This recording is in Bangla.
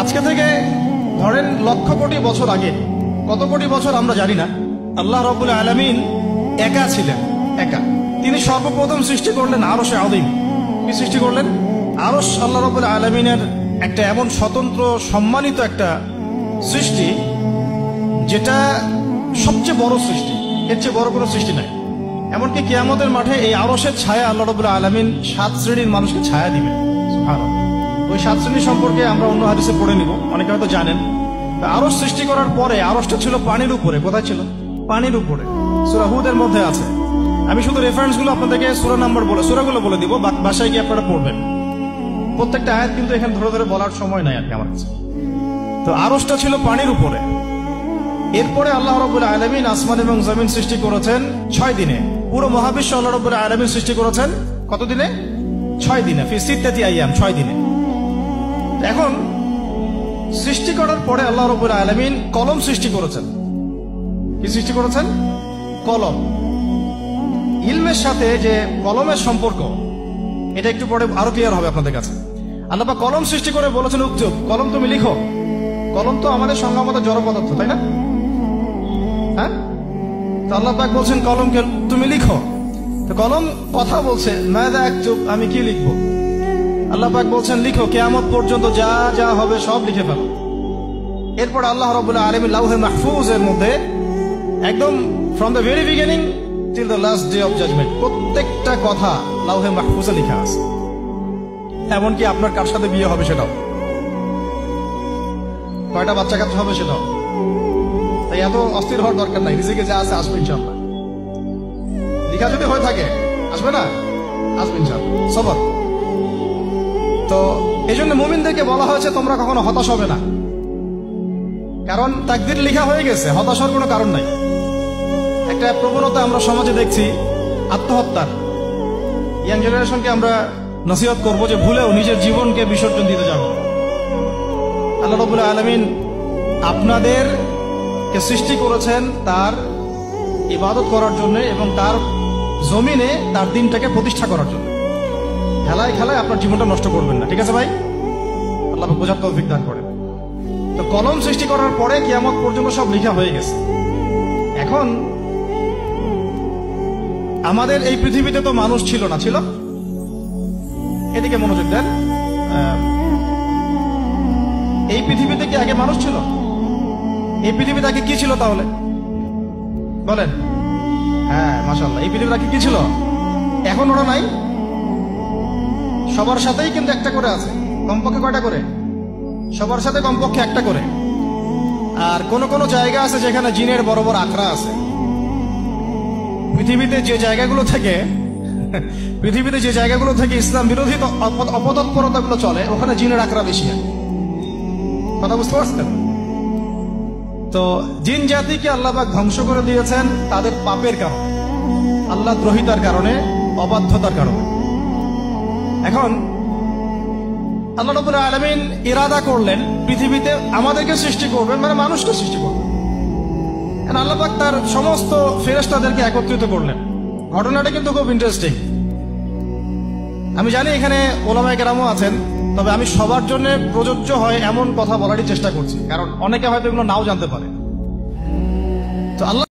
আজকে থেকে ধরেন লক্ষ কোটি বছর আগে, কত কোটি বছর আমরা জানি না, আল্লাহ রাব্বুল আলামিন একা ছিলেন। একা তিনি সর্বপ্রথম সৃষ্টি করলেন আরশে আযীম। কি সৃষ্টি করলেন? আরশ আল্লাহ রাব্বুল আলামিনের একটা এমন স্বতন্ত্র সম্মানিত একটা সৃষ্টি, যেটা সবচেয়ে বড় সৃষ্টি, এর চেয়ে বড় কোনো সৃষ্টি নাই। এমনকি কিয়ামতের মাঠে এই আরশের ছায়া আল্লাহ রাব্বুল আলামিন 7 শ্রেণীর মানুষকে ছায়া দিবেন। সুবহানাল্লাহ। ওই 7 শ্রেণী সম্পর্কে আমরা অন্য হাদিসে পড়ে নিব, অনেকে হয়তো জানেন। আরশ সৃষ্টি করার পরে আরশটা ছিল পানির উপরে। কোথায় ছিল? পানির উপরে। সূরা হুদের মধ্যে আছে। আমি শুধু রেফারেন্স গুলো আপনাদেরকে সূরাগুলো বলে দিব, বাসায় গিয়ে আপনারা পড়বেন। প্রত্যেকটা আয়াত কিন্তু এখানে ধরে ধরে বলার সময় নাই আর কি আমার কাছে। তো আরশটা ছিল পানির উপরে। এরপরে আল্লাহ রাব্বুল আলামিন আসমান এবং জমিন সৃষ্টি করেছেন 6 দিনে। পুরো মহাবিশ্ব আল্লাহ রাব্বুল আলামিন সৃষ্টি করেছেন কত দিনে? 6 দিনে। ফি সিত্তাতি আইয়াম, 6 দিনে। এখন সৃষ্টি করার পরে আল্লাহ রাব্বুল আলামিন কলম সৃষ্টি করেছেন। কি সৃষ্টি করেছেন? কলম। ইলমের সাথে যে কলমের সম্পর্ক, এটা একটু পরে আরো ক্লিয়ার হবে আপনাদের কাছে। আল্লাহ পাক কলম সৃষ্টি করে বলেছেন, উকতুব, কলম তুমি লিখো। কলম তো আমাদের সংজ্ঞামত জড় পদার্থ, তাই না? হ্যাঁ, তো আল্লাহ পাক বলছেন কলমকে তুমি লিখো। তো কলম কথা বলছে, মাযা আকতুব, আমি কি লিখবো? আল্লাহ পাক বলছেন লিখো, কিয়ামত পর্যন্ত যা যা হবে সব লিখে ফেলো। এরপর আল্লাহ রাব্বুল আলামিন লাউহে মাহফুজের মধ্যে একদম from the very beginning till the last day of judgement প্রত্যেকটা কথা লাউহে মাহফুজে লেখা আছে। এমনকি আপনার কার সাথে বিয়ে হবে সেটাও, কয়টা বাচ্চা কাচ্চা হবে সেটাও। তাই এত অস্থির হওয়ার দরকার নাই, রিজিকে যা আছে আসবে ইনশাআল্লাহ। লেখা যদি হয়ে থাকে আসবে না? আসবে ইনশাআল্লাহ। সবর। তো এই জন্য মুমিনদেরকে বলা হয়েছে তোমরা কখনো হতাশ হবে না, কারণ তাকদীর লেখা হয়ে গেছে, হতাশার কোনো কারণ নাই। একটা প্রবণতা আমরা সমাজে দেখছি আত্মহত্যার। ইয়াং জেনারেশনকে আমরা নসিহত করব যে ভুলেও নিজের জীবনকে বিসর্জন দিতে যাবে। আল্লাহ রাব্বুল আলামিন আপনাদেরকে সৃষ্টি করেছেন তার ইবাদত করার জন্য এবং তার জমিনে তার দিনটাকে প্রতিষ্ঠা করার জন্য। খেলায় খেলায় আপনার জীবনটা নষ্ট করবেন না, ঠিক আছে ভাই? আল্লাহ বোঝার তৌফিক দান করেন। তো কলম সৃষ্টি করার পরে কিয়ামত পর্যন্ত সব লেখা হয়ে গেছে। এখন আমাদের এই পৃথিবীতে তো মানুষ ছিল না, ছিল? এদিকে মনোযোগ দেন। এই পৃথিবীতে কি আগে মানুষ ছিল? এই পৃথিবীতে আগে কি ছিল তাহলে বলেন? হ্যাঁ, মাশাআল্লাহ। এই পৃথিবীতে আগে কি ছিল? এখন ওরা নাই? সবার সাথেই কিন্তু একটা করে আছে। কমপক্ষে কয়টা করে? সবার সাথে কমপক্ষে একটা করে। আর কোন কোন জায়গা আছে যেখানে জিনের বড় বড় আখড়া আছে। পৃথিবীতে যে জায়গাগুলো থেকে ইসলাম বিরোধী অপতৎপরতাগুলো চলে, ওখানে জিনের আখড়া বেশি। কথা বুঝতে পারছেন? তো জিন জাতিকে আল্লাহ পাক ধ্বংস করে দিয়েছেন তাদের পাপের কারণে, আল্লাহ দ্রোহিতার কারণে, অবাধ্যতার কারণে। এখন আল্লাহ রাব্বুল আলামিন ইরাদা করলেন পৃথিবীতে আমাদেরকে সৃষ্টি করবেন, মানে মানুষকে সৃষ্টি করবেন। আল্লাহ পাক তার সমস্ত ফেরেশতাদেরকে একত্রিত করলেন। ঘটনাটা কিন্তু খুব ইন্টারেস্টিং। আমি জানি এখানে ওলামায়ে কেরামও আছেন, তবে আমি সবার জন্য প্রযোজ্য হয় এমন কথা বলারই চেষ্টা করছি, কারণ অনেকে হয়তো এগুলো নাও জানতে পারে। তো আল্লাহ